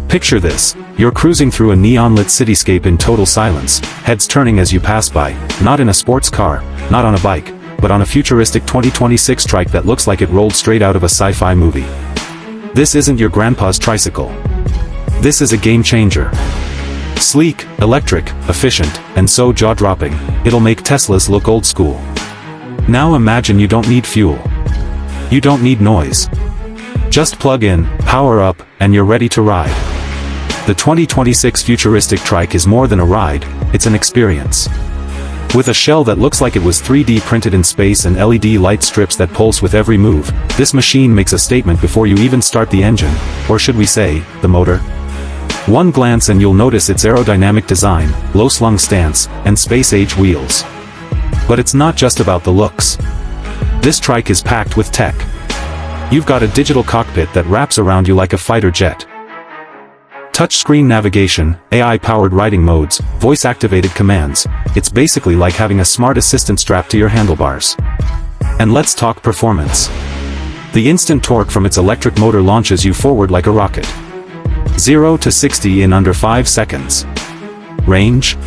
Picture this, you're cruising through a neon-lit cityscape in total silence, heads turning as you pass by, not in a sports car, not on a bike, but on a futuristic 2026 trike that looks like it rolled straight out of a sci-fi movie. This isn't your grandpa's tricycle. This is a game changer. Sleek, electric, efficient, and so jaw-dropping, it'll make Teslas look old school. Now imagine you don't need fuel. You don't need noise. Just plug in, power up, and you're ready to ride. The 2026 futuristic trike is more than a ride, it's an experience. With a shell that looks like it was 3D printed in space and LED light strips that pulse with every move, this machine makes a statement before you even start the engine, or should we say, the motor? One glance and you'll notice its aerodynamic design, low-slung stance, and space-age wheels. But it's not just about the looks. This trike is packed with tech. You've got a digital cockpit that wraps around you like a fighter jet. Touchscreen navigation, AI-powered riding modes, voice-activated commands. It's basically like having a smart assistant strapped to your handlebars. And let's talk performance. The instant torque from its electric motor launches you forward like a rocket. 0 to 60 in under 5 seconds. Range?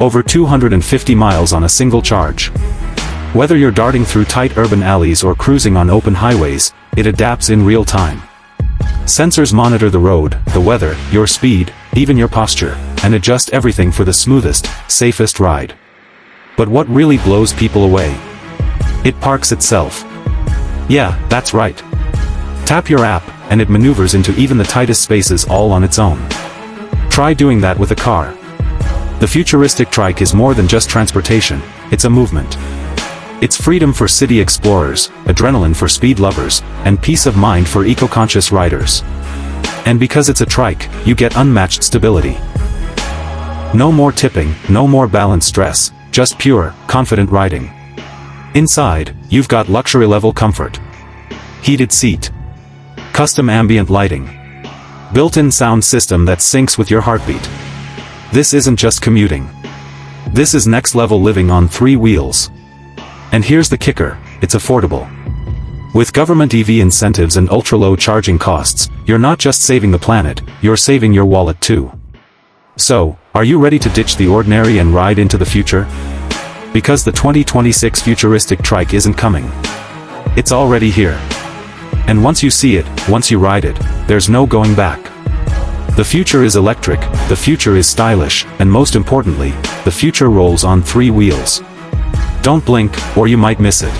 Over 250 miles on a single charge. Whether you're darting through tight urban alleys or cruising on open highways, it adapts in real time. Sensors monitor the road, the weather, your speed, even your posture, and adjust everything for the smoothest, safest ride. But what really blows people away? It parks itself. Yeah, that's right. Tap your app, and it maneuvers into even the tightest spaces all on its own. Try doing that with a car. The futuristic trike is more than just transportation, it's a movement. It's freedom for city explorers, adrenaline for speed lovers, and peace of mind for eco-conscious riders. And because it's a trike, you get unmatched stability. No more tipping, no more balance stress, just pure, confident riding. Inside, you've got luxury-level comfort. Heated seat. Custom ambient lighting. Built-in sound system that syncs with your heartbeat. This isn't just commuting. This is next-level living on 3 wheels. And here's the kicker, it's affordable. With government EV incentives and ultra-low charging costs, you're not just saving the planet, you're saving your wallet too. So, are you ready to ditch the ordinary and ride into the future? Because the 2026 futuristic trike isn't coming. It's already here. And once you see it, once you ride it, there's no going back. The future is electric, the future is stylish, and most importantly, the future rolls on 3 wheels. Don't blink, or you might miss it.